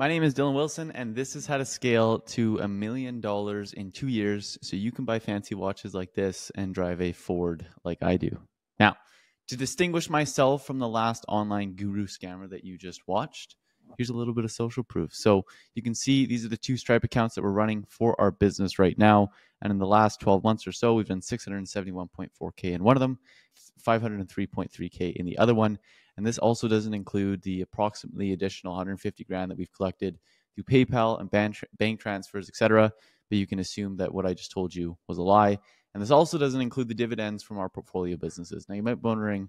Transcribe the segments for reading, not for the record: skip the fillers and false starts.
My name is Dylan Wilson, and this is how to scale to $1 million in 2 years so you can buy fancy watches like this and drive a Ford like I do. Now, to distinguish myself from the last online guru scammer that you just watched, here's a little bit of social proof. So you can see these are the two Stripe accounts that we're running for our business right now. And in the last 12 months or so, we've done 671.4K in one of them, 503.3K in the other one. And this also doesn't include the approximately additional 150 grand that we've collected through PayPal and bank transfers, etc. But you can assume that what I just told you was a lie. And this also doesn't include the dividends from our portfolio businesses. Now you might be wondering,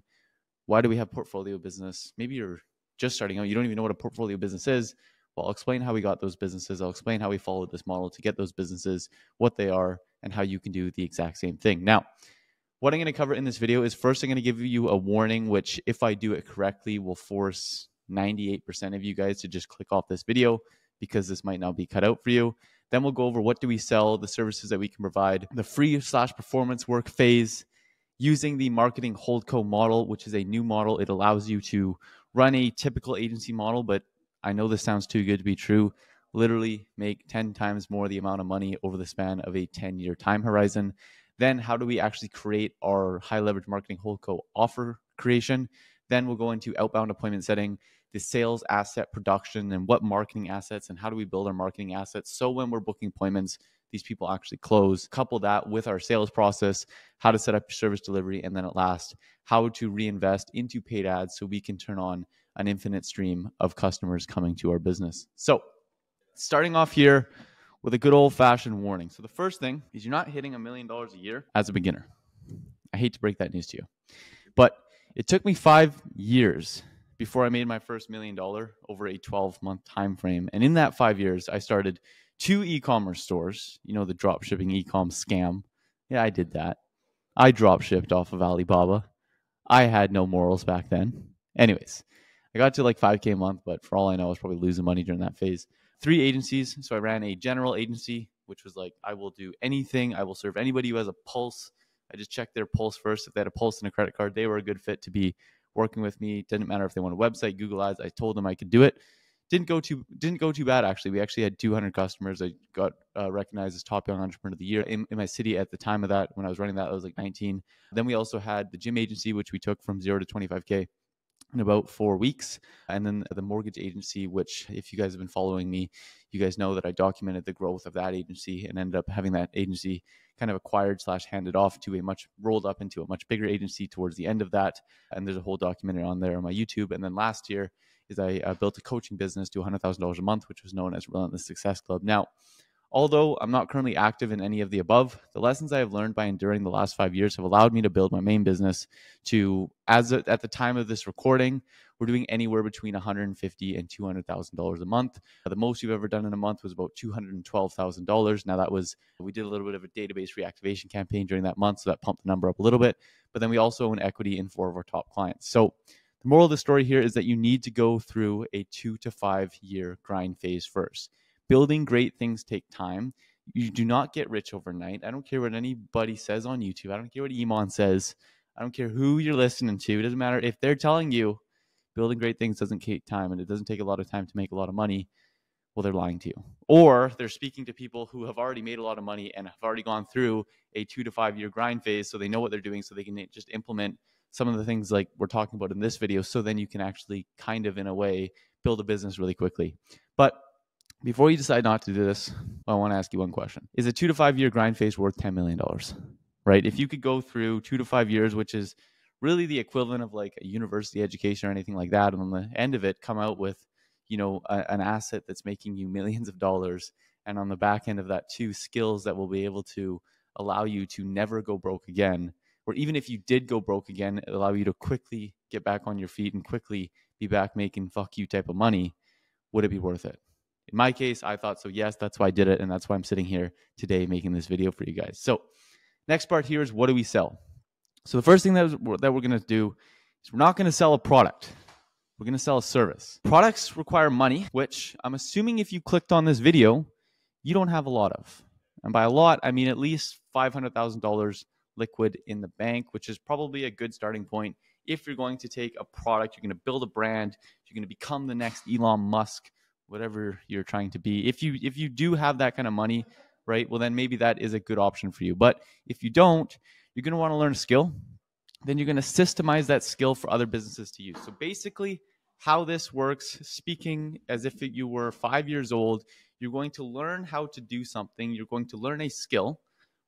why do we have portfolio business? Maybe you're just starting out. You don't even know what a portfolio business is. Well, I'll explain how we got those businesses. I'll explain how we followed this model to get those businesses, what they are, and how you can do the exact same thing. Now, what I'm going to cover in this video is first, I'm going to give you a warning, which if I do it correctly, will force 98% of you guys to just click off this video because this might not be cut out for you. Then we'll go over what do we sell, the services that we can provide, the free/performance work phase, using the Marketing HoldCo model, which is a new model. It allows you to run a typical agency model, but I know this sounds too good to be true. Literally make 10 times more the amount of money over the span of a 10-year time horizon. Then how do we actually create our high leverage Marketing HoldCo offer creation? Then we'll go into outbound appointment setting, the sales asset production, and what marketing assets and how do we build our marketing assets so when we're booking appointments, these people actually close. Couple that with our sales process, how to set up your service delivery, and then at last, how to reinvest into paid ads so we can turn on an infinite stream of customers coming to our business. So starting off here with a good old-fashioned warning. So the first thing is you're not hitting $1 million a year as a beginner. I hate to break that news to you, but it took me 5 years before I made my first $1 million over a 12-month time frame. And in that 5 years, I started 2 e-commerce stores, you know, the drop shipping e-com scam. Yeah, I did that. I drop shipped off of Alibaba. I had no morals back then. Anyways, I got to like 5K a month, but for all I know, I was probably losing money during that phase. 3 agencies. So I ran a general agency, which was like, I will do anything. I will serve anybody who has a pulse. I just checked their pulse first. If they had a pulse and a credit card, they were a good fit to be working with me. Didn't matter if they want a website, Google Ads. I told them I could do it. Didn't go too bad, actually. We actually had 200 customers. I got recognized as top young entrepreneur of the year in my city at the time of that. When I was running that, I was like 19. Then we also had the gym agency, which we took from 0 to 25K in about 4 weeks. And then the mortgage agency, which if you guys have been following me, you guys know that I documented the growth of that agency and ended up having that agency kind of acquired/handed off to rolled up into a much bigger agency towards the end of that. And there's a whole documentary on there on my YouTube. And then last year is I built a coaching business to $100,000 a month, which was known as Relentless Success Club. Now, although I'm not currently active in any of the above, the lessons I have learned by enduring the last 5 years have allowed me to build my main business to, at the time of this recording, we're doing anywhere between $150,000 and $200,000 a month. The most we've ever done in a month was about $212,000. Now we did a little bit of a database reactivation campaign during that month, so that pumped the number up a little bit. But then we also own equity in 4 of our top clients. So the moral of the story here is that you need to go through a 2 to 5 year grind phase first. Building great things take time. You do not get rich overnight. I don't care what anybody says on YouTube. I don't care what Iman says. I don't care who you're listening to. It doesn't matter if they're telling you building great things doesn't take time and it doesn't take a lot of time to make a lot of money. Well, they're lying to you. Or they're speaking to people who have already made a lot of money and have already gone through a 2 to 5 year grind phase, so they know what they're doing, so they can just implement some of the things like we're talking about in this video, so then you can actually kind of, in a way, build a business really quickly. But before you decide not to do this, I want to ask you one question. Is a 2 to 5 year grind phase worth $10 million? Right? If you could go through 2 to 5 years, which is really the equivalent of like a university education or anything like that, and on the end of it, come out with, you know, an asset that's making you millions of dollars, and on the back end of that too, skills that will be able to allow you to never go broke again, or even if you did go broke again, it allow you to quickly get back on your feet and quickly be back making fuck you type of money, would it be worth it? In my case, I thought so. Yes, that's why I did it. And that's why I'm sitting here today making this video for you guys. So next part here is, what do we sell? So the first thing that we're going to do is we're not going to sell a product. We're going to sell a service. Products require money, which I'm assuming if you clicked on this video, you don't have a lot of. And by a lot, I mean at least $500,000 liquid in the bank, which is probably a good starting point. If you're going to take a product, you're going to build a brand, you're going to become the next Elon Musk, whatever you're trying to be. If you do have that kind of money, right, well, then maybe that is a good option for you. But if you don't, you're going to want to learn a skill. Then you're going to systemize that skill for other businesses to use. So basically, how this works, speaking as if you were 5 years old, you're going to learn how to do something. You're going to learn a skill,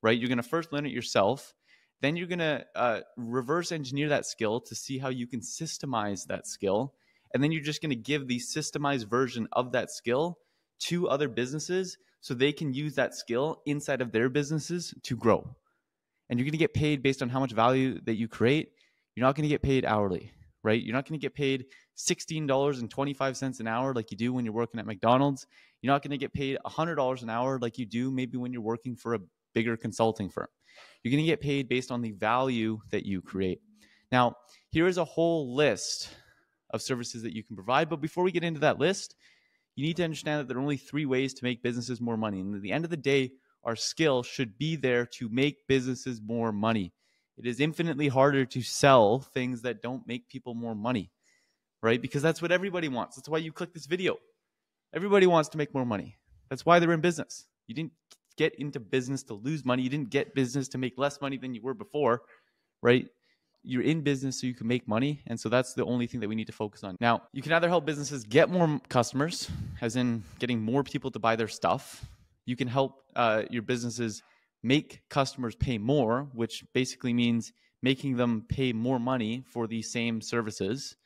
right? You're going to first learn it yourself. Then you're going to reverse engineer that skill to see how you can systemize that skill. And then you're just going to give the systemized version of that skill to other businesses so they can use that skill inside of their businesses to grow. And you're going to get paid based on how much value that you create. You're not going to get paid hourly, right? You're not going to get paid $16.25 an hour like you do when you're working at McDonald's. You're not going to get paid $100 an hour like you do maybe when you're working for a bigger consulting firm. You're going to get paid based on the value that you create. Now, here is a whole list of services that you can provide. But before we get into that list, you need to understand that there are only 3 ways to make businesses more money. And at the end of the day, our skill should be there to make businesses more money. It is infinitely harder to sell things that don't make people more money, right? Because that's what everybody wants. That's why you click this video. Everybody wants to make more money. That's why they're in business. You didn't get into business to lose money. You didn't get business to make less money than you were before, right? You're in business so you can make money. And so that's the only thing that we need to focus on. Now, you can either help businesses get more customers, as in getting more people to buy their stuff. You can help your businesses make customers pay more, which basically means making them pay more money for these same services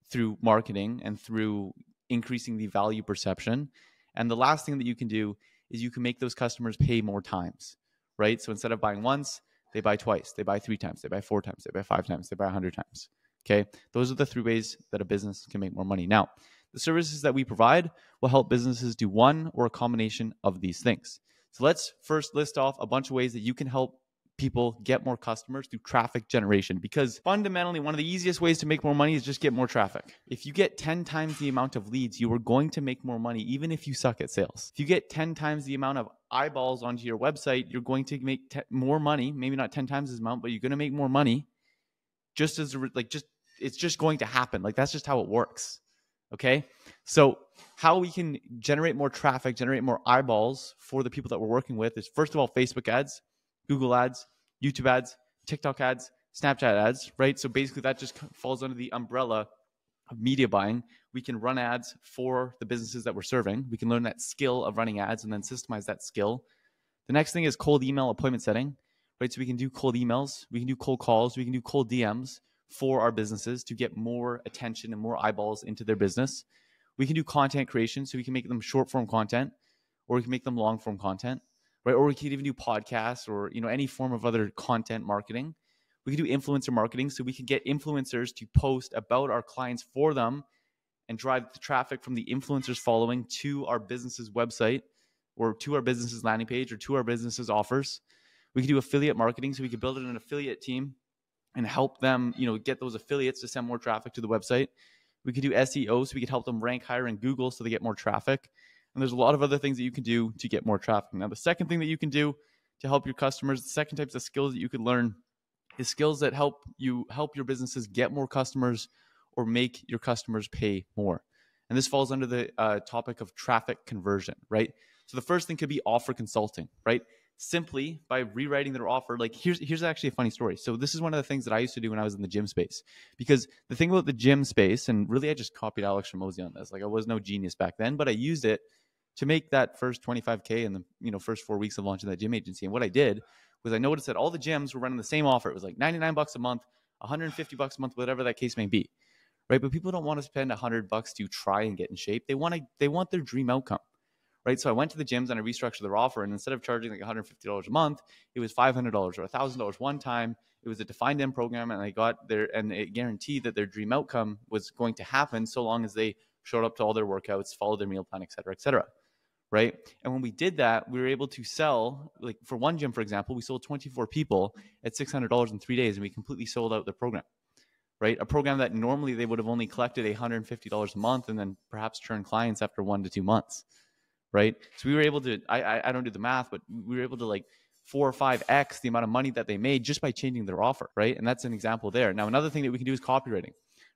through marketing and through increasing the value perception. And the last thing that you can do is you can make those customers pay more times, right? So instead of buying once, they buy twice, they buy 3 times, they buy 4 times, they buy 5 times, they buy 100 times. Okay. Those are the 3 ways that a business can make more money. Now, the services that we provide will help businesses do one or a combination of these things. So let's first list off a bunch of ways that you can help people get more customers through traffic generation, because fundamentally one of the easiest ways to make more money is just get more traffic. If you get 10 times the amount of leads, you are going to make more money even if you suck at sales. If you get 10 times the amount of eyeballs onto your website, you're going to make more money, maybe not 10 times this amount, but you're going to make more money just as it's just going to happen. Like that's just how it works. Okay. So how we can generate more traffic, generate more eyeballs for the people that we're working with is, first of all, Facebook ads, Google ads, YouTube ads, TikTok ads, Snapchat ads, right? So basically that just falls under the umbrella of media buying. We can run ads for the businesses that we're serving. We can learn that skill of running ads and then systemize that skill. The next thing is cold email appointment setting, right? So we can do cold emails, we can do cold calls, we can do cold DMs for our businesses to get more attention and more eyeballs into their business. We can do content creation, so we can make them short form content, or we can make them long form content, right? Or we can even do podcasts or any form of other content marketing. We can do influencer marketing, so we can get influencers to post about our clients for them and drive the traffic from the influencers following to our business's website or to our business's landing page or to our business's offers. We can do affiliate marketing, so we can build an affiliate team and help them, get those affiliates to send more traffic to the website. We could do SEO, so we could help them rank higher in Google so they get more traffic. And there's a lot of other things that you can do to get more traffic. Now, the second thing that you can do to help your customers, the second types of skills that you could learn is skills that help your businesses get more customers or make your customers pay more. And this falls under the topic of traffic conversion, right? So the first thing could be offer consulting, right? Simply by rewriting their offer. Like here's actually a funny story. So this is one of the things that I used to do when I was in the gym space, because the thing about the gym space, and really I just copied Alex Ramosi on this. Like I was no genius back then, but I used it to make that first 25K in the first 4 weeks of launching that gym agency. And what I did was I noticed that all the gyms were running the same offer. It was like $99 a month, $150 a month, whatever that case may be, right? But people don't want to spend $100 to try and get in shape. They want their dream outcome. Right. So I went to the gyms and I restructured their offer. And instead of charging like $150 a month, it was $500 or $1,000 one time. It was a defined end program. And it guaranteed that their dream outcome was going to happen so long as they showed up to all their workouts, followed their meal plan, et cetera, et cetera. Right. And when we did that, we were able to sell, like for one gym, for example, we sold 24 people at $600 in 3 days, and we completely sold out the program. Right. A program that normally they would have only collected $150 a month and then perhaps churn clients after 1 to 2 months. Right. So we were able to, I don't do the math, but we were able to like 4 or 5x the amount of money that they made just by changing their offer. Right. And that's an example there. Now, another thing that we can do is copywriting.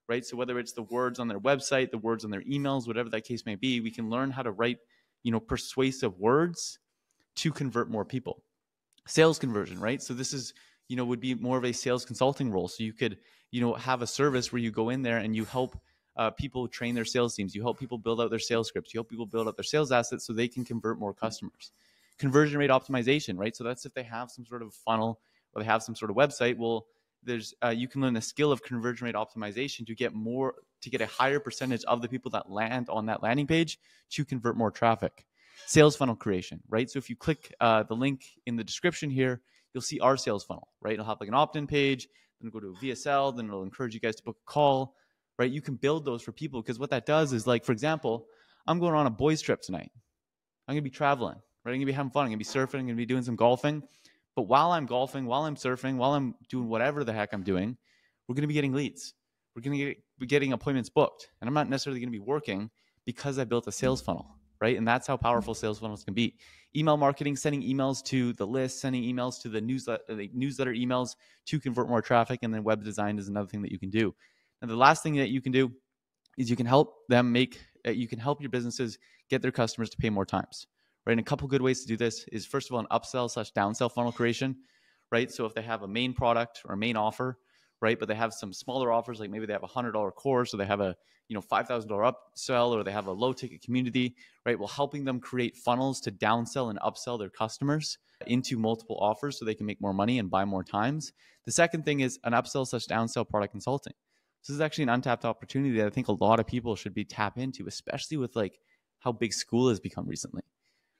right? So whether it's the words on their website, the words on their emails, whatever that case may be, we can learn how to write, persuasive words to convert more people. Sales conversion, right? So this is, would be more of a sales consulting role. So you could, have a service where you go in there and you help people train their sales teams. You help people build out their sales scripts. You help people build out their sales assets so they can convert more customers. Conversion rate optimization, right? So that's if they have some sort of funnel or they have some sort of website. Well, there's you can learn the skill of conversion rate optimization to get a higher percentage of the people that land on that landing page to convert more traffic. Sales funnel creation, right? So if you click the link in the description here, you'll see our sales funnel, right? It'll have like an opt-in page, then go to a VSL, then it'll encourage you guys to book a call, right? You can build those for people because what that does is, like, for example, I'm going on a boys trip tonight. I'm going to be traveling, right? I'm going to be having fun. I'm going to be surfing. I'm going to be doing some golfing. But while I'm golfing, while I'm surfing, while I'm doing whatever the heck I'm doing, we're going to be getting leads. We're going to be getting appointments booked. And I'm not necessarily going to be working because I built a sales funnel, right? And that's how powerful sales funnels can be. Email marketing, sending emails to the list, sending emails to the newsletter emails to convert more traffic. And then web design is another thing that you can do. And the last thing that you can do is you can help your businesses get their customers to pay more times, right? And a couple good ways to do this is, first of all, an upsell/downsell funnel creation, right? So if they have a main product or a main offer, right, but they have some smaller offers, like maybe they have a $100 course, or they have a $5,000 upsell, or they have a low ticket community, right? Well, helping them create funnels to downsell and upsell their customers into multiple offers so they can make more money and buy more times. The second thing is an upsell/downsell product consulting. So this is actually an untapped opportunity that I think a lot of people should be tap into, especially with like how big school has become recently,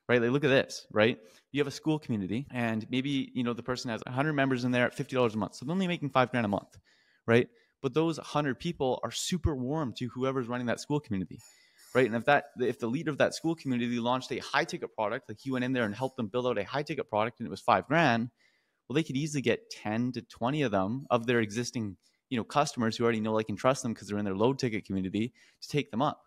right? Like, look at this, right? You have a school community and maybe, the person has 100 members in there at $50 a month. So they're only making $5,000 a month, right? But those 100 people are super warm to whoever's running that school community, right? And if the leader of that school community launched a high ticket product, like you went in there and helped them build out a high ticket product and it was $5,000, well, they could easily get 10 to 20 of them, of their existing customers who already know, like, and trust them because they're in their low ticket community, to take them up.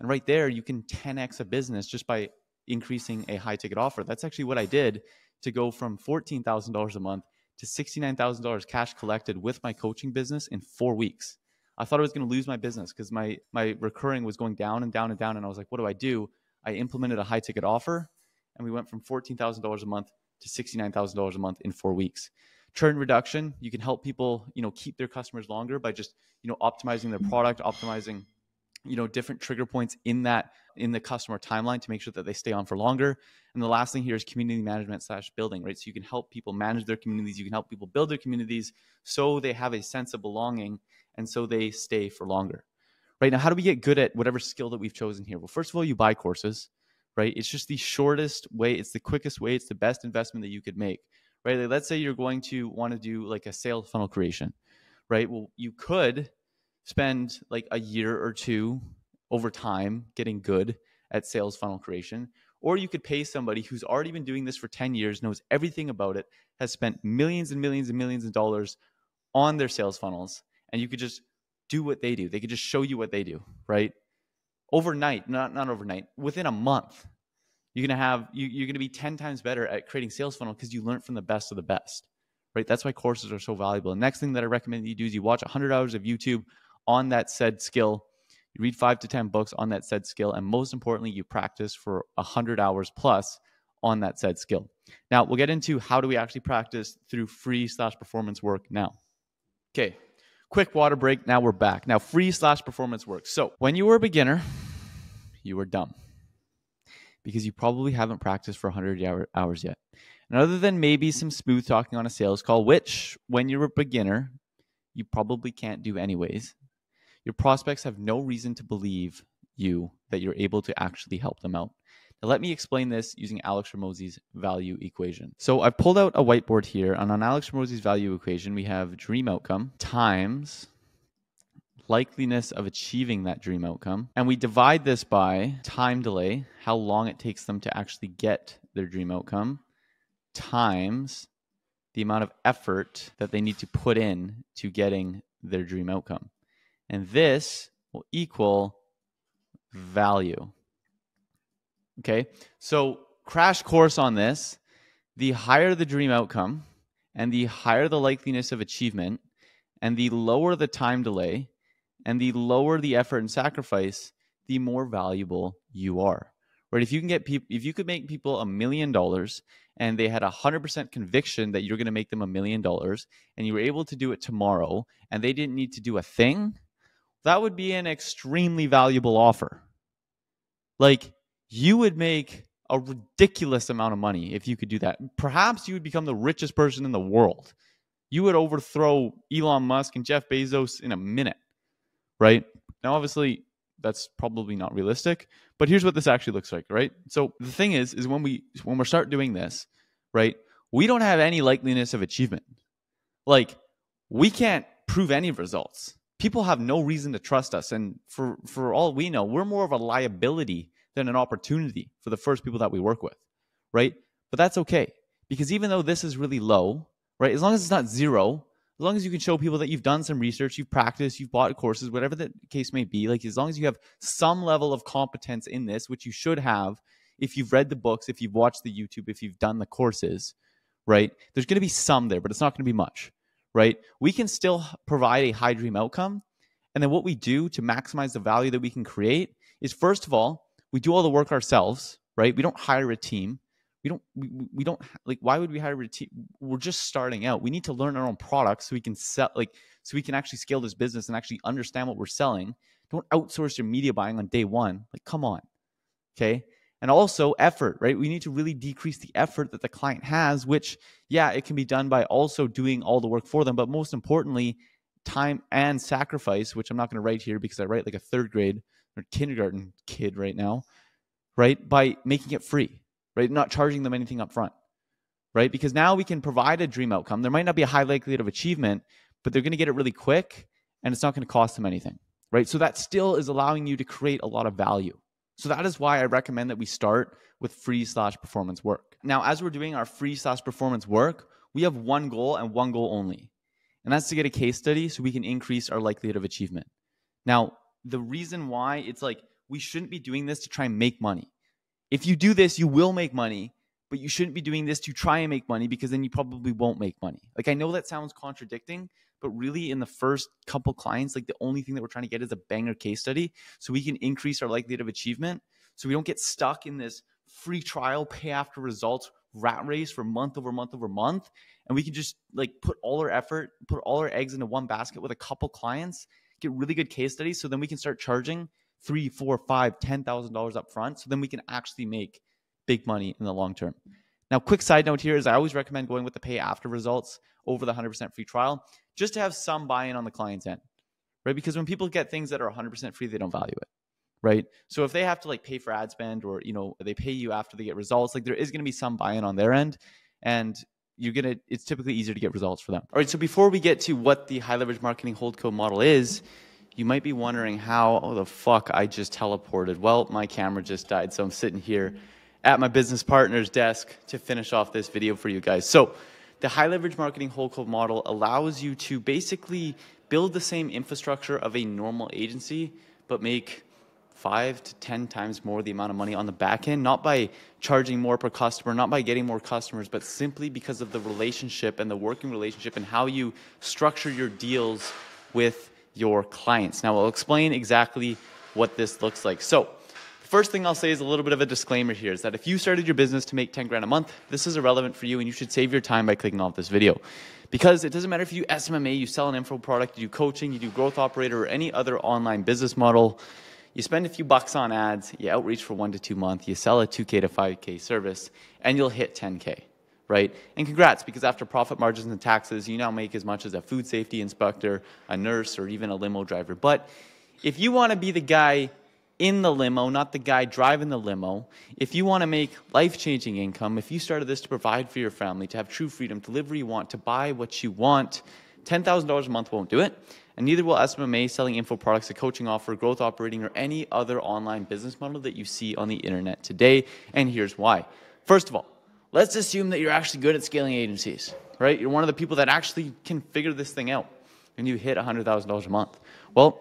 And right there, you can 10x a business just by increasing a high ticket offer. That's actually what I did to go from $14,000 a month to $69,000 cash collected with my coaching business in 4 weeks. I thought I was going to lose my business because my recurring was going down and down and down. And I was like, what do? I implemented a high ticket offer and we went from $14,000 a month to $69,000 a month in 4 weeks. Churn reduction, you can help people, keep their customers longer by just, optimizing their product, optimizing, different trigger points in the customer timeline to make sure that they stay on for longer. And the last thing here is community management/building, right? So you can help people manage their communities. You can help people build their communities so they have a sense of belonging and so they stay for longer. Right now, how do we get good at whatever skill that we've chosen here? Well, first of all, you buy courses, right? It's just the shortest way. It's the quickest way. It's the best investment that you could make, right? Like, let's say you're going to want to do like a sales funnel creation, right? Well, you could spend like a year or two over time getting good at sales funnel creation, or you could pay somebody who's already been doing this for 10 years, knows everything about it, has spent millions and millions and millions of dollars on their sales funnels, and you could just do what they do. They could just show you what they do, right? Overnight, not overnight, within a month, you're going to be 10 times better at creating sales funnel because you learned from the best of the best, right? That's why courses are so valuable. The next thing that I recommend that you do is you watch 100 hours of YouTube on that said skill. You read 5 to 10 books on that said skill. And most importantly, you practice for 100 hours plus on that said skill. Now, we'll get into how do we actually practice through free/performance work now. Okay, quick water break. Now we're back. Now, free/performance work. So when you were a beginner, you were dumb because you probably haven't practiced for 100 hours yet. And other than maybe some smooth talking on a sales call, which when you're a beginner, you probably can't do anyways, your prospects have no reason to believe that you're able to actually help them out. Now, let me explain this using Alex Hormozi's value equation. So I've pulled out a whiteboard here, and on Alex Hormozi's value equation, we have dream outcome times likeliness of achieving that dream outcome. And we divide this by time delay, how long it takes them to actually get their dream outcome, times the amount of effort that they need to put in to getting their dream outcome. And this will equal value. Okay, so crash course on this, the higher the dream outcome and the higher the likeliness of achievement and the lower the time delay And the lower the effort and sacrifice, the more valuable you are. Right? If you can get people, if you could make people $1 million and they had 100% conviction that you're going to make them $1 million and you were able to do it tomorrow and they didn't need to do a thing, that would be an extremely valuable offer. Like, you would make a ridiculous amount of money if you could do that. Perhaps you would become the richest person in the world. You would overthrow Elon Musk and Jeff Bezos in a minute, right? Now, obviously, that's probably not realistic, but here's what this actually looks like, right? So the thing is when we start doing this, right, we don't have any likeliness of achievement. Like, we can't prove any results. People have no reason to trust us. And for all we know, we're more of a liability than an opportunity for the first people that we work with, right? But that's okay, because even though this is really low, right, as long as it's not zero, as long as you can show people that you've done some research, you've practiced, you've bought courses, whatever the case may be, like, as long as you have some level of competence in this, which you should have if you've read the books, if you've watched the YouTube, if you've done the courses, right, there's going to be some there, but it's not going to be much, right? We can still provide a high dream outcome. And then what we do to maximize the value that we can create is, first of all, we do all the work ourselves, right? We don't hire a team. We don't like, why would we hire a team? We're just starting out. We need to learn our own products so we can sell, like, so we can actually scale this business and actually understand what we're selling. Don't outsource your media buying on day one. Like, come on. Okay. And also effort, right? We need to really decrease the effort that the client has, which, yeah, it can be done by also doing all the work for them. But most importantly, time and sacrifice, which I'm not going to write here because I write like a third grade or kindergarten kid right now, right? By making it free, right? Not charging them anything up front, right? Because now we can provide a dream outcome. There might not be a high likelihood of achievement, but they're going to get it really quick and it's not going to cost them anything, right? So that still is allowing you to create a lot of value. So that is why I recommend that we start with free/performance work. Now, as we're doing our free/performance work, we have one goal and one goal only. And that's to get a case study so we can increase our likelihood of achievement. Now, the reason why it's like, we shouldn't be doing this to try and make money. If you do this, you will make money, but you shouldn't be doing this to try and make money, because then you probably won't make money. Like, I know that sounds contradicting, but really in the first couple clients, like, the only thing that we're trying to get is a banger case study so we can increase our likelihood of achievement, so we don't get stuck in this free trial, pay after results rat race for month over month over month. And we can just, like, put all our effort, put all our eggs into one basket with a couple clients, get really good case studies, so then we can start charging $3,000, $4,000, $5,000, $10,000 up front. So then we can actually make big money in the long term. Now, quick side note here is I always recommend going with the pay after results over the 100% free trial, just to have some buy-in on the client's end, right? Because when people get things that are 100% free, they don't value it, right? So if they have to, like, pay for ad spend, or, you know, they pay you after they get results, like, there is going to be some buy-in on their end, and it's typically easier to get results for them. All right, so before we get to what the high leverage marketing HoldCo model is, you might be wondering how the fuck I just teleported. Well, my camera just died, so I'm sitting here at my business partner's desk to finish off this video for you guys. So the high leverage marketing HoldCo model allows you to basically build the same infrastructure of a normal agency, but make 5 to 10 times more the amount of money on the back end, not by charging more per customer, not by getting more customers, but simply because of the relationship and the working relationship and how you structure your deals with your clients. Now, I'll explain exactly what this looks like. So the first thing I'll say is a little bit of a disclaimer here, is that if you started your business to make 10 grand a month, this is irrelevant for you, and you should save your time by clicking off this video. Because it doesn't matter if you SMMA, you sell an info product, you do coaching, you do growth operator, or any other online business model, you spend a few bucks on ads, you outreach for 1 to 2 months, you sell a 2K to 5K service, and you'll hit 10K. Right? And congrats, because after profit margins and taxes, you now make as much as a food safety inspector, a nurse, or even a limo driver. But if you want to be the guy in the limo, not the guy driving the limo, if you want to make life-changing income, if you started this to provide for your family, to have true freedom, to live where you want, to buy what you want, $10,000 a month won't do it. And neither will SMMA, selling info products, a coaching offer, growth operating, or any other online business model that you see on the internet today. And here's why. First of all, let's assume that you're actually good at scaling agencies, right? You're one of the people that actually can figure this thing out, and you hit $100,000 a month. Well,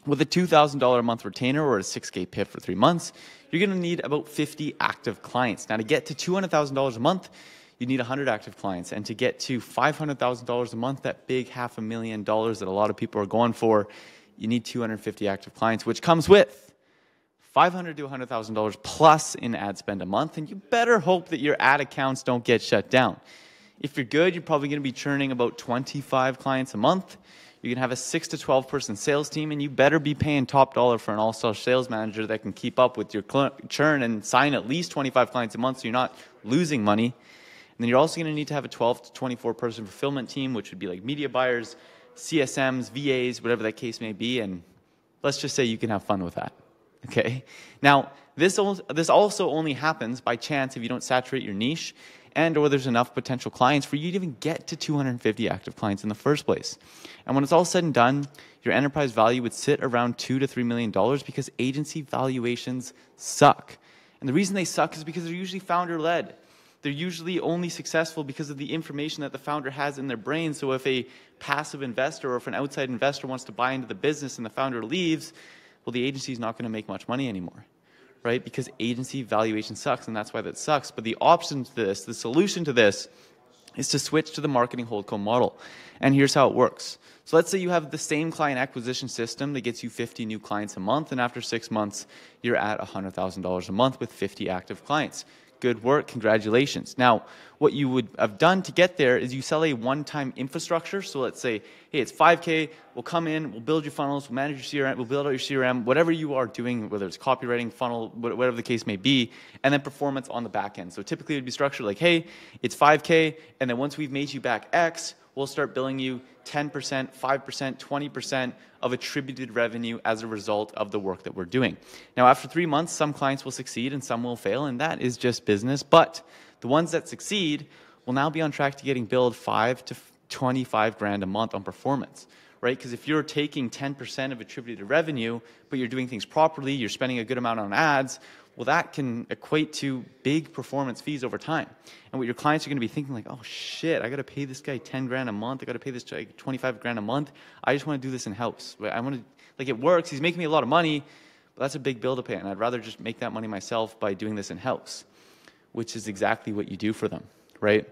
with a $2,000 a month retainer or a 6K PIF for 3 months, you're going to need about 50 active clients. Now, to get to $200,000 a month, you need 100 active clients. And to get to $500,000 a month, that big $500,000 that a lot of people are going for, you need 250 active clients, which comes with $500 to $100,000 plus in ad spend a month, and you better hope that your ad accounts don't get shut down. If you're good, you're probably going to be churning about 25 clients a month. You're going to have a 6 to 12 person sales team, and you better be paying top dollar for an all-star sales manager that can keep up with your churn and sign at least 25 clients a month so you're not losing money. And then you're also going to need to have a 12 to 24 person fulfillment team, which would be like media buyers, CSMs, VAs, whatever that case may be, and let's just say you can have fun with that. Okay. Now, this also only happens by chance if you don't saturate your niche and or there's enough potential clients for you to even get to 250 active clients in the first place. And when it's all said and done, your enterprise value would sit around $2 to $3 million because agency valuations suck. And the reason they suck is because they're usually founder-led. They're usually only successful because of the information that the founder has in their brain. So if a passive investor or if an outside investor wants to buy into the business and the founder leaves, well, the agency is not going to make much money anymore, right? Because agency valuation sucks, and that's why that sucks. But the option to this, the solution to this, is to switch to the Marketing HoldCo model. And here's how it works. So let's say you have the same client acquisition system that gets you 50 new clients a month, and after 6 months, you're at $100,000 a month with 50 active clients. Good work, congratulations. Now, what you would have done to get there is you sell a one-time infrastructure. So let's say, hey, it's $5K, we'll come in, we'll build your funnels, we'll manage your CRM, we'll build out your CRM, whatever you are doing, whether it's copywriting, funnel, whatever the case may be, and then performance on the back end. So typically it would be structured like, hey, it's $5K, and then once we've made you back X, we'll start billing you 10%, 5%, 20% of attributed revenue as a result of the work that we're doing. Now, after 3 months, some clients will succeed and some will fail, and that is just business. But the ones that succeed will now be on track to getting billed $5 to $25,000 a month on performance, right? Because if you're taking 10% of attributed revenue, but you're doing things properly, you're spending a good amount on ads, well, that can equate to big performance fees over time. And what your clients are going to be thinking like, oh shit, I got to pay this guy $10,000 a month. I got to pay this guy $25,000 a month. I just want to do this in-house. I want to, like, it works. He's making me a lot of money, but that's a big bill to pay. And I'd rather just make that money myself by doing this in-house, which is exactly what you do for them, right?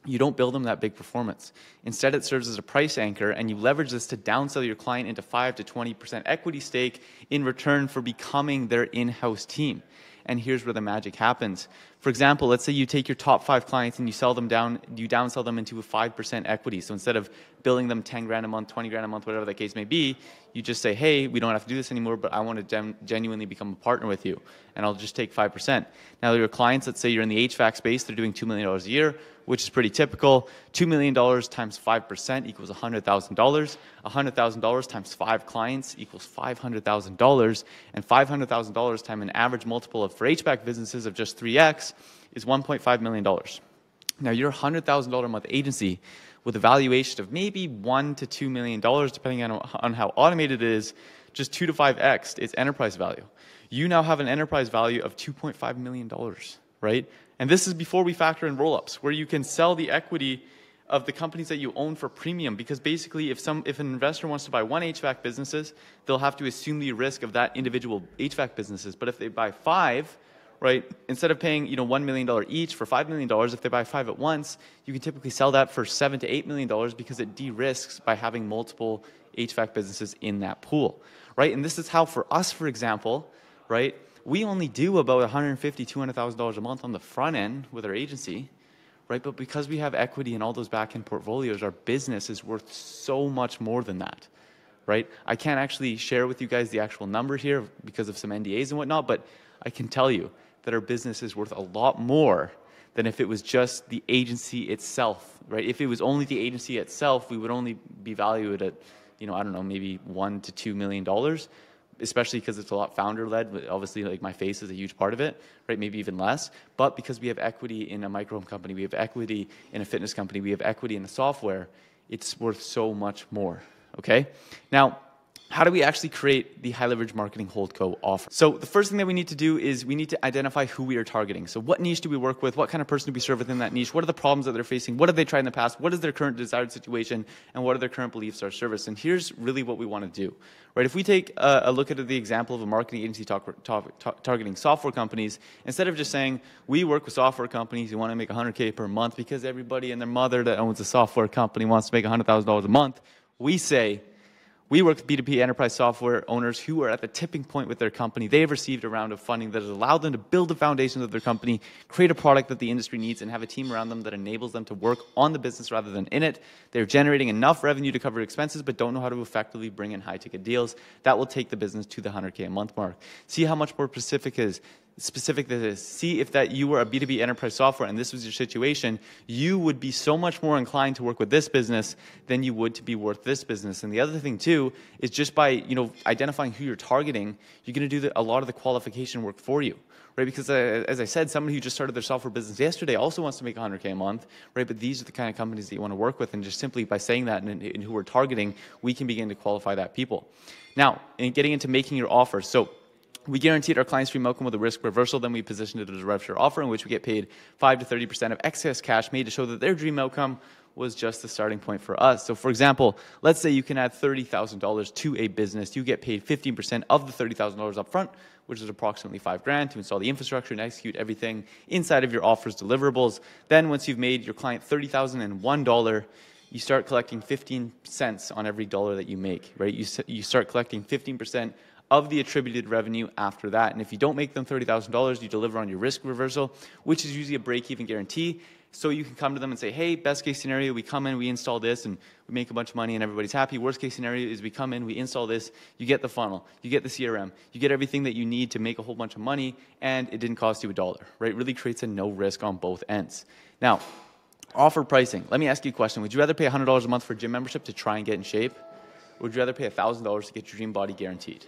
You don't build them that big performance. Instead, it serves as a price anchor, and you leverage this to downsell your client into 5 to 20% equity stake in return for becoming their in-house team. And here's where the magic happens. For example, let's say you take your top 5 clients and you downsell them into a 5% equity. So instead of billing them $10,000 a month, $20,000 a month, whatever the case may be, you just say, hey, we don't have to do this anymore, but I want to genuinely become a partner with you, and I'll just take 5%. Now, your clients, let's say you're in the HVAC space, they're doing $2 million a year, which is pretty typical. $2 million times 5% equals $100,000. $100,000 times 5 clients equals $500,000. And $500,000 times an average multiple for HVAC businesses of just 3x is $1.5 million. Now, your $100,000 a month agency with a valuation of maybe $1 to $2 million, depending on how automated it is, just 2 to 5x its enterprise value. You now have an enterprise value of $2.5 million, right? And this is before we factor in roll-ups, where you can sell the equity of the companies that you own for premium. Because basically, if an investor wants to buy 1 HVAC businesses, they'll have to assume the risk of that individual HVAC businesses. But if they buy 5, right, instead of paying $1 million each for $5 million, if they buy 5 at once, you can typically sell that for $7 to $8 million because it de-risks by having multiple HVAC businesses in that pool, right? And this is how, for us, for example, right, we only do about $150,000, $200,000 a month on the front end with our agency, right? But because we have equity in all those back-end portfolios, our business is worth so much more than that, right? I can't actually share with you guys the actual number here because of some NDAs and whatnot, but I can tell you that our business is worth a lot more than if it was just the agency itself, right? If it was only the agency itself, we would only be valued at, I don't know, maybe $1 to $2 million, especially because it's a lot founder-led. Obviously, like, my face is a huge part of it, right? Maybe even less. But because we have equity in a micro-home company, we have equity in a fitness company, we have equity in the software, it's worth so much more, okay? Now, how do we actually create the high leverage Marketing HoldCo offer? So the first thing that we need to do is we need to identify who we are targeting. So what niche do we work with? What kind of person do we serve within that niche? What are the problems that they're facing? What have they tried in the past? What is their current desired situation? And what are their current beliefs or service? And here's really what we want to do, right? If we take a look at the example of a marketing agency targeting software companies, instead of just saying, we work with software companies who want to make $100K per month because everybody and their mother that owns a software company wants to make $100,000 a month, we say, We work with B2B enterprise software owners who are at the tipping point with their company. They have received a round of funding that has allowed them to build the foundations of their company, create a product that the industry needs, and have a team around them that enables them to work on the business rather than in it. They're generating enough revenue to cover expenses, but don't know how to effectively bring in high-ticket deals. That will take the business to the 100K a month mark. See how much more specific that is. See if that you were a B2B enterprise software and this was your situation, you would be so much more inclined to work with this business than you would to be worth this business. And the other thing too is just by identifying who you're targeting, you're going to do a lot of the qualification work for you. Right, because as I said, somebody who just started their software business yesterday also wants to make 100K a month, right? But these are the kind of companies that you want to work with, and just simply by saying that and who we're targeting, we can begin to qualify that people. Now, in getting into making your offer, so we guaranteed our client stream outcome with a risk reversal. Then we positioned it as a rev share offer in which we get paid 5 to 30% of excess cash made to show that their dream outcome was just the starting point for us. So for example, let's say you can add $30,000 to a business. You get paid 15% of the $30,000 up front, which is approximately $5,000 to install the infrastructure and execute everything inside of your offer's deliverables. Then once you've made your client $30,001, you start collecting 15 cents on every dollar that you make, right? You start collecting 15% of the attributed revenue after that. And if you don't make them $30,000, you deliver on your risk reversal, which is usually a break-even guarantee. So you can come to them and say, hey, best case scenario, we come in, we install this, and we make a bunch of money and everybody's happy. Worst case scenario is we come in, we install this, you get the funnel, you get the CRM, you get everything that you need to make a whole bunch of money, and it didn't cost you $1, right? It really creates a no risk on both ends. Now, offer pricing. Let me ask you a question. Would you rather pay $100 a month for a gym membership to try and get in shape? Or would you rather pay $1,000 to get your dream body guaranteed?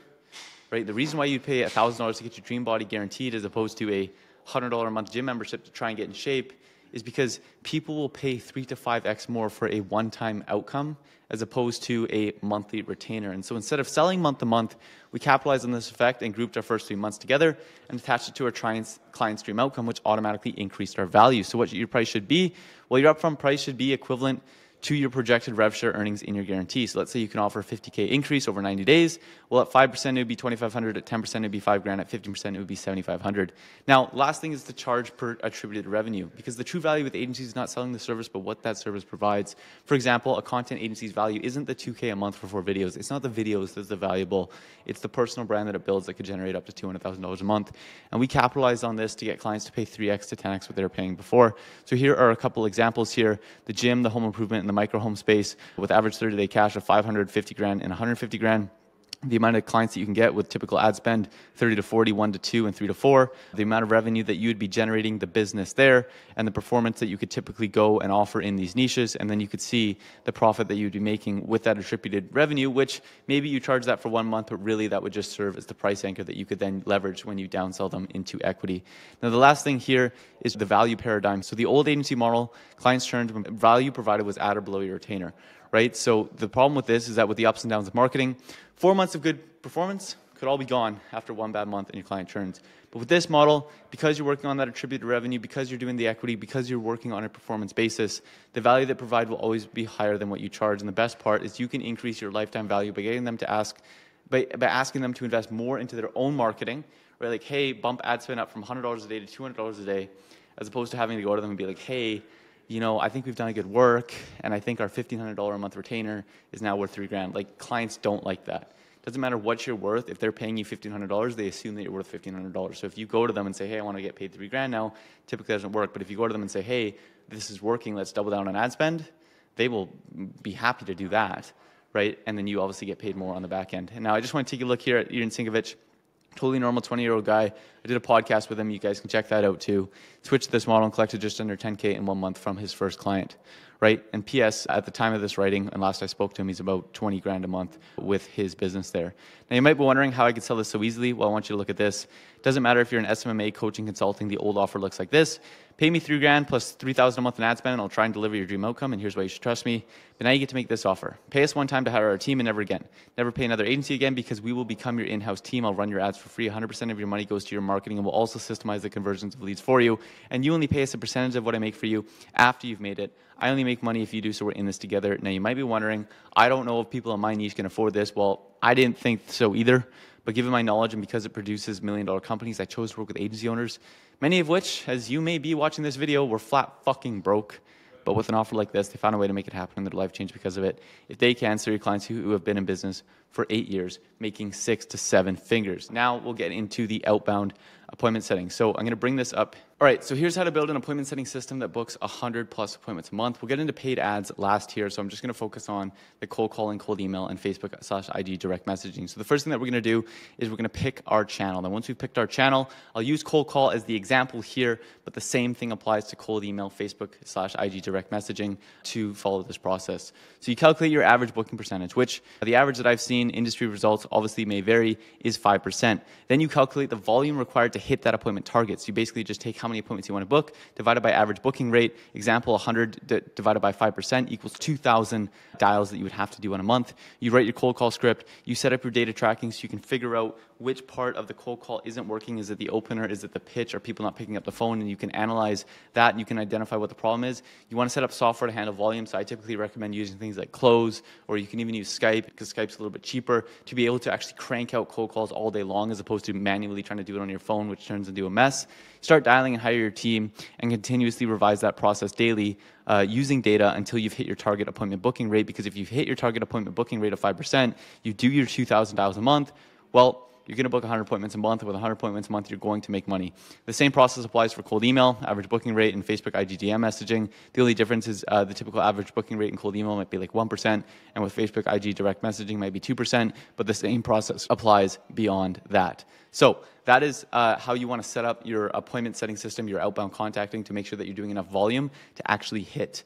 Right? The reason why you'd pay $1,000 to get your dream body guaranteed as opposed to a $100 a month gym membership to try and get in shape is because people will pay 3 to 5x more for a one-time outcome as opposed to a monthly retainer. And so instead of selling month to month, we capitalized on this effect and grouped our first 3 months together and attached it to our client stream outcome, which automatically increased our value. So what your price should be? Well, your upfront price should be equivalent to your projected rev share earnings in your guarantee. So let's say you can offer a 50K increase over 90 days. Well, at 5%, it would be $2,500. At 10%, it would be $5,000. At 15%, it would be $7,500. Now, last thing is the charge per attributed revenue, because the true value with agencies is not selling the service, but what that service provides. For example, a content agency's value isn't the $2K a month for 4 videos. It's not the videos that's the valuable. It's the personal brand that it builds that could generate up to $200,000 a month. And we capitalized on this to get clients to pay 3x to 10x what they were paying before. So here are a couple examples here. The gym, the home improvement, and the micro home space with average 30-day cash of $550,000 and $150,000. The amount of clients that you can get with typical ad spend, 30 to 40, 1 to 2, and 3 to 4, the amount of revenue that you would be generating, the business there, and the performance that you could typically go and offer in these niches, and then you could see the profit that you'd be making with that attributed revenue, which maybe you charge that for 1 month, but really that would just serve as the price anchor that you could then leverage when you downsell them into equity. Now, the last thing here is the value paradigm. So the old agency model, clients churned when value provided was at or below your retainer. Right? So the problem with this is that with the ups and downs of marketing, 4 months of good performance could all be gone after 1 bad month and your client churns. But with this model, because you're working on that attributed revenue, because you're doing the equity, because you're working on a performance basis, the value that provide will always be higher than what you charge. And the best part is you can increase your lifetime value by getting them to by asking them to invest more into their own marketing, right? Like, hey, bump ad spend up from $100 a day to $200 a day, as opposed to having to go to them and be like, hey, I think we've done a good work, and I think our $1,500 a month retainer is now worth $3,000. Like, clients don't like that. Doesn't matter what you're worth. If they're paying you $1,500, they assume that you're worth $1,500. So if you go to them and say, hey, I want to get paid $3,000 now, typically doesn't work. But if you go to them and say, hey, this is working, let's double down on ad spend, they will be happy to do that, right? And then you obviously get paid more on the back end. And now I just want to take a look here at Ian Sinkovich. Totally normal 20-year-old guy. I did a podcast with him. You guys can check that out too. Switched to this model and collected just under 10K in 1 month from his first client, right? And PS, at the time of this writing, and last I spoke to him, he's about $20,000 a month with his business there. Now you might be wondering how I could sell this so easily. Well, I want you to look at this. It doesn't matter if you're an SMMA coaching consulting, the old offer looks like this. Pay me $3,000 plus $3,000 a month in ad spend, and I'll try and deliver your dream outcome, and here's why you should trust me. But now you get to make this offer. Pay us 1 time to hire our team and never again. Never pay another agency again, because we will become your in-house team. I'll run your ads for free. 100% of your money goes to your marketing, and we'll also systemize the conversions of leads for you. And you only pay us a percentage of what I make for you after you've made it. I only make money if you do, so we're in this together. Now you might be wondering, I don't know if people in my niche can afford this. Well, I didn't think so either. But given my knowledge and because it produces million-dollar companies, I chose to work with agency owners, many of which, as you may be watching this video, were flat fucking broke. but with an offer like this, they found a way to make it happen and their life changed because of it. If they can, so your clients who have been in business for 8 years, making 6 to 7 figures. Now we'll get into the outbound appointment setting. So I'm going to bring this up. All right, so here's how to build an appointment setting system that books 100 plus appointments a month. We'll get into paid ads last here, so I'm just going to focus on the cold calling, cold email, and Facebook/IG direct messaging. So the first thing that we're going to do is we're going to pick our channel. Then once we've picked our channel, I'll use cold call as the example here, but the same thing applies to cold email, Facebook/IG direct messaging to follow this process. So you calculate your average booking percentage, which the average that I've seen, industry results obviously may vary, is 5%. Then you calculate the volume required to hit that appointment target. So you basically just take how many appointments you want to book, divided by average booking rate. Example, 100 divided by 5% equals 2,000 dials that you would have to do in a month. You write your cold call script, you set up your data tracking so you can figure out which part of the cold call isn't working. Is it the opener? Is it the pitch? Are people not picking up the phone? And you can analyze that and you can identify what the problem is. You want to set up software to handle volume. So I typically recommend using things like Close, or you can even use Skype because Skype's a little bit cheaper to be able to actually crank out cold calls all day long as opposed to manually trying to do it on your phone, which turns into a mess. Start dialing and hire your team and continuously revise that process daily using data until you've hit your target appointment booking rate. Because if you've hit your target appointment booking rate of 5%, you do your 2,000 dials a month, well, you're going to book 100 appointments a month, and with 100 appointments a month, you're going to make money. The same process applies for cold email, average booking rate, and Facebook IGDM messaging. The only difference is the typical average booking rate in cold email might be like 1%, and with Facebook IG direct messaging might be 2%, but the same process applies beyond that. So that is how you want to set up your appointment setting system, your outbound contacting, to make sure that you're doing enough volume to actually hit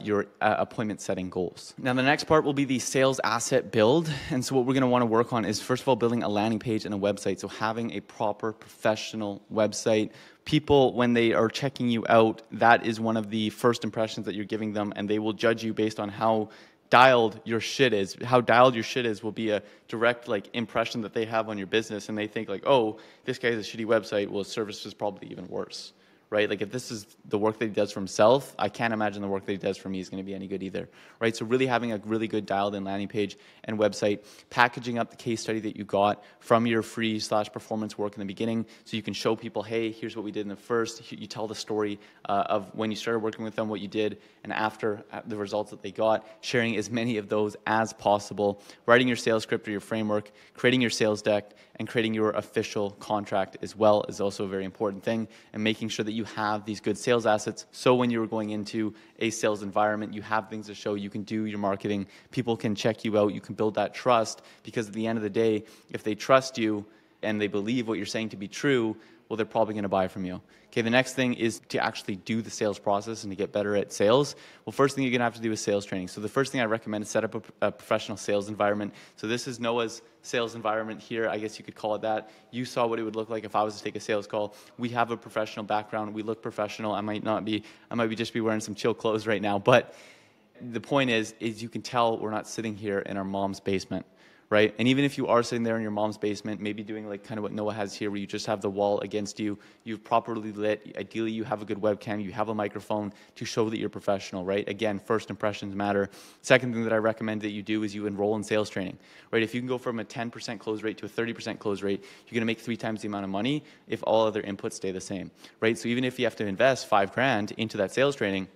your appointment setting goals. Now the next part will be the sales asset build. And so what we're going to want to work on is, first of all, building a landing page and a website. So having a proper professional website. People, when they are checking you out, that is one of the first impressions that you're giving them, and they will judge you based on how dialed your shit is. How dialed your shit is will be a direct impression that they have on your business, and they think like, oh, this guy has a shitty website, well, his service is probably even worse. Right? Like if this is the work that he does for himself, I can't imagine the work that he does for me is going to be any good either. Right? So really having a really good dialed in landing page and website, packaging up the case study that you got from your free/performance work in the beginning so you can show people, hey, here's what we did in the first. You tell the story of when you started working with them, what you did, and after the results that they got, sharing as many of those as possible, writing your sales script or your framework, creating your sales deck, and creating your official contract as well is also a very important thing, and making sure that you have these good sales assets so when you're going into a sales environment, you have things to show, you can do your marketing, people can check you out, you can build that trust, because at the end of the day, if they trust you and they believe what you're saying to be true, well, they're probably going to buy from you. Okay, the next thing is to actually do the sales process and to get better at sales. Well, first thing you're going to have to do is sales training. So the first thing I recommend is set up a professional sales environment. So this is Noah's sales environment here. I guess you could call it that. You saw what it would look like if I was to take a sales call. We have a professional background. We look professional. I might just be wearing some chill clothes right now. But the point is you can tell we're not sitting here in our mom's basement. Right? And even if you are sitting there in your mom's basement, maybe doing like kind of what Noah has here, where you just have the wall against you, you've properly lit, ideally you have a good webcam, you have a microphone to show that you're professional, right? Again, first impressions matter. Second thing that I recommend that you do is you enroll in sales training, right? If you can go from a 10% close rate to a 30% close rate, you're going to make 3 times the amount of money if all other inputs stay the same, right? So even if you have to invest $5,000 into that sales training,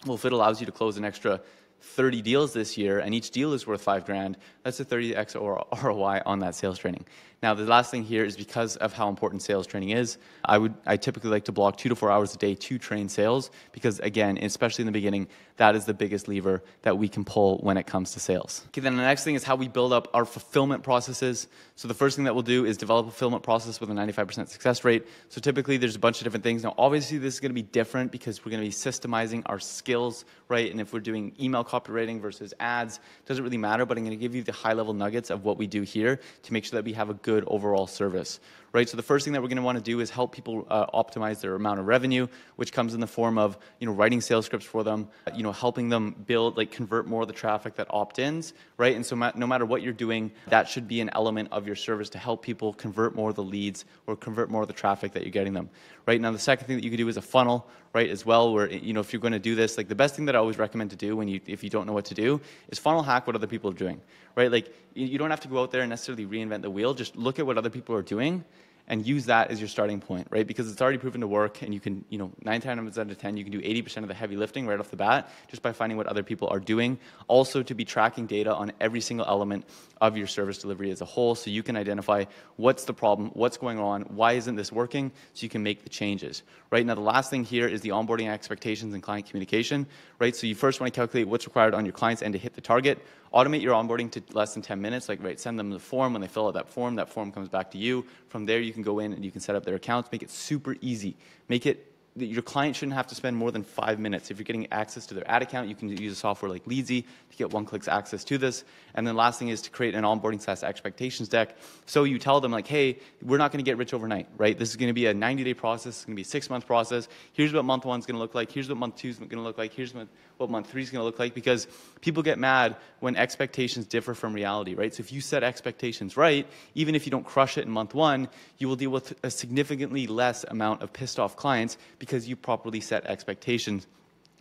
well, if it allows you to close an extra 30 deals this year, and each deal is worth $5,000, that's a 30x ROI on that sales training. Now, the last thing here is because of how important sales training is, I typically like to block 2 to 4 hours a day to train sales because, again, especially in the beginning, that is the biggest lever that we can pull when it comes to sales. Okay, then the next thing is how we build up our fulfillment processes. So the first thing that we'll do is develop a fulfillment process with a 95% success rate. So typically there's a bunch of different things. Now, obviously this is going to be different because we're going to be systemizing our skills, right? And if we're doing email copywriting versus ads, it doesn't really matter, but I'm going to give you the high-level nuggets of what we do here to make sure that we have a good overall service, right? So the first thing that we're going to want to do is help people optimize their amount of revenue, which comes in the form of, writing sales scripts for them, helping them convert more of the traffic that opt-ins, right? And so no matter what you're doing, that should be an element of your service to help people convert more of the leads or convert more of the traffic that you're getting them, right? Now, the second thing that you can do is a funnel, right, as well, where, if you're going to do this, the best thing that I always recommend to do if you don't know what to do is funnel hack what other people are doing, right? You don't have to go out there and necessarily reinvent the wheel. Just look at what other people are doing and use that as your starting point, right? Because it's already proven to work, and you can, 9 times out of 10, you can do 80% of the heavy lifting right off the bat just by finding what other people are doing. Also, to be tracking data on every single element of your service delivery as a whole, so you can identify what's the problem, what's going on, why isn't this working, so you can make the changes, right? Now, the last thing here is the onboarding expectations and client communication, right? So you first want to calculate what's required on your client's end to hit the target. Automate your onboarding to less than 10 minutes, like, right, send them the form. When they fill out that form comes back to you. From there, you can go in and you can set up their accounts, make it super easy. Make it that your client shouldn't have to spend more than 5 minutes. If you're getting access to their ad account, you can use a software like Leadsy to get one-click access to this. And then last thing is to create an onboarding SaaS expectations deck. So you tell them, like, hey, we're not going to get rich overnight, right? This is going to be a 90-day process. It's going to be a 6-month process. Here's what month 1 is going to look like. Here's what month 2 is going to look like. Here's what month 3 is going to look like, because people get mad when expectations differ from reality, right? So if you set expectations right, even if you don't crush it in month 1, you will deal with a significantly less amount of pissed off clients because you properly set expectations.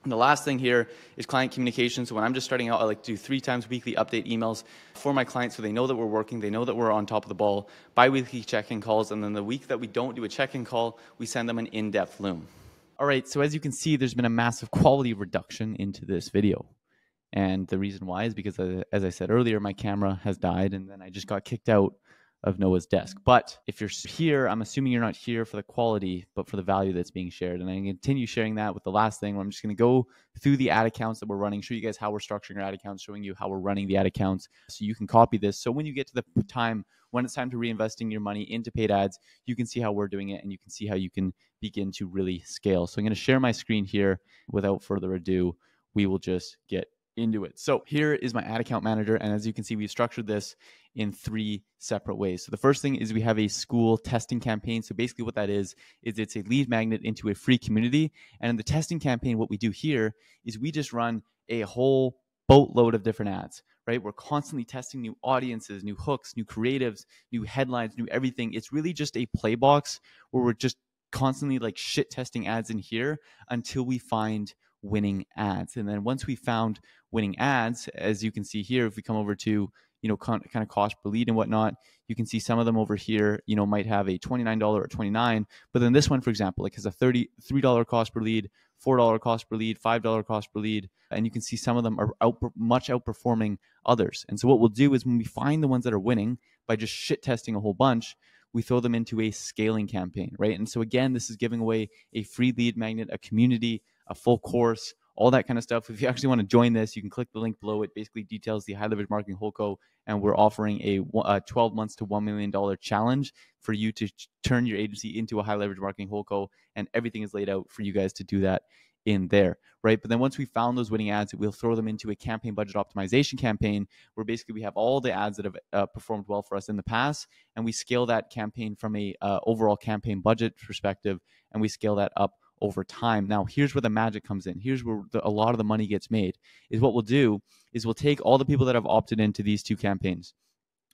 And the last thing here is client communication. So when I'm just starting out, I like to do 3 times weekly update emails for my clients so they know that we're working, they know that we're on top of the ball, bi-weekly check-in calls, and then the week that we don't do a check-in call, we send them an in-depth loom. All right, so as you can see, there's been a massive quality reduction into this video. And the reason why is because, as I said earlier, my camera has died, and then I just got kicked out of Noah's desk. But if you're here, I'm assuming you're not here for the quality, but for the value that's being shared. And I can continue sharing that with the last thing, where I'm just going to go through the ad accounts that we're running, show you guys how we're structuring our ad accounts, showing you how we're running the ad accounts, so you can copy this. So when you get to the time when it's time to reinvesting your money into paid ads, you can see how we're doing it, and you can see how you can begin to really scale. So I'm going to share my screen here. Without further ado, we will just get into it. So here is my ad account manager, and as you can see, we've structured this in 3 separate ways. So the first thing is we have a school testing campaign. So basically what that is it's a lead magnet into a free community. And in the testing campaign, what we do here is we just run a whole boatload of different ads, right? We're constantly testing new audiences, new hooks, new creatives, new headlines, new everything. It's really just a play box where we're just constantly like shit testing ads in here until we find winning ads. And then once we found winning ads, as you can see here, if we come over to, kind of cost per lead and whatnot, you can see some of them over here, might have a $29 or $29. But then this one, for example, like has a $33 cost per lead, $4 cost per lead, $5 cost per lead. And you can see some of them are much outperforming others. And so what we'll do is when we find the ones that are winning by just shit testing a whole bunch, we throw them into a scaling campaign, right? And so again, this is giving away a free lead magnet, a community, a full course, all that kind of stuff. If you actually want to join this, you can click the link below. It basically details the High Leverage Marketing HoldCo, and we're offering a 12 months to $1 million challenge for you to turn your agency into a High Leverage Marketing HoldCo, and everything is laid out for you guys to do that in there, right? But then once we found those winning ads, we'll throw them into a campaign budget optimization campaign, where basically we have all the ads that have performed well for us in the past, and we scale that campaign from a overall campaign budget perspective, and we scale that up over time. Now, here's where the magic comes in. Here's where a lot of the money gets made. Is what we'll do is we'll take all the people that have opted into these 2 campaigns.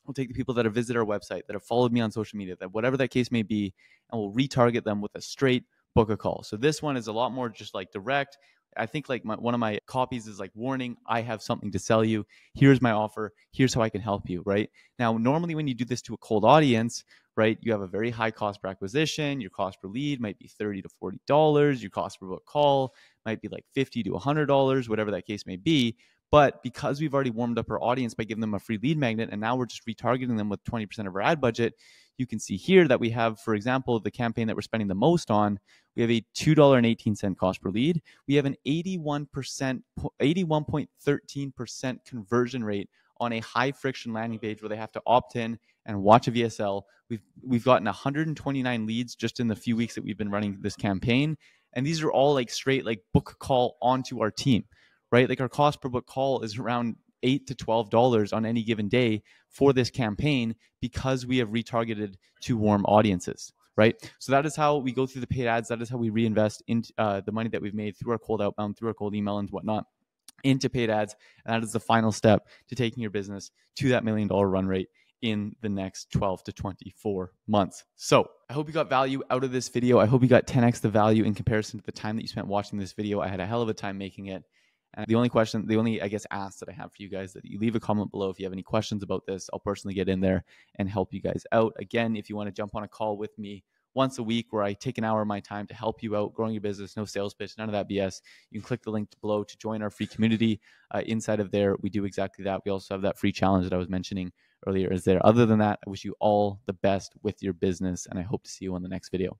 We'll take the people that have visited our website, that have followed me on social media, that whatever that case may be, and we'll retarget them with a straight book a call. So this one is a lot more just like direct. I think like one of my copies is like, warning, I have something to sell you. Here's my offer. Here's how I can help you, right? Now, normally when you do this to a cold audience, right, you have a very high cost per acquisition. Your cost per lead might be $30 to $40. Your cost per book call might be like $50 to $100, whatever that case may be. But because we've already warmed up our audience by giving them a free lead magnet, and now we're just retargeting them with 20% of our ad budget, you can see here that we have, for example, the campaign that we're spending the most on, we have a $2.18 cost per lead. We have an 81.13% conversion rate on a high friction landing page where they have to opt in and watch a VSL. We've gotten 129 leads just in the few weeks that we've been running this campaign. And these are all like straight like book call onto our team, right? Like our cost per book call is around $8 to $12 on any given day for this campaign, because we have retargeted to warm audiences, right? So that is how we go through the paid ads. That is how we reinvest into the money that we've made through our cold outbound, through our cold email and whatnot, into paid ads. And that is the final step to taking your business to that $1 million run rate in the next 12 to 24 months. So I hope you got value out of this video. I hope you got 10x the value in comparison to the time that you spent watching this video. I had a hell of a time making it. And the only, I guess, ask that I have for you guys, that you leave a comment below if you have any questions about this. I'll personally get in there and help you guys out. Again, if you want to jump on a call with me once a week where I take an hour of my time to help you out growing your business, no sales pitch, none of that BS, you can click the link below to join our free community. Inside of there, we do exactly that. We also have that free challenge that I was mentioning earlier is there. Other than that, I wish you all the best with your business, and I hope to see you on the next video.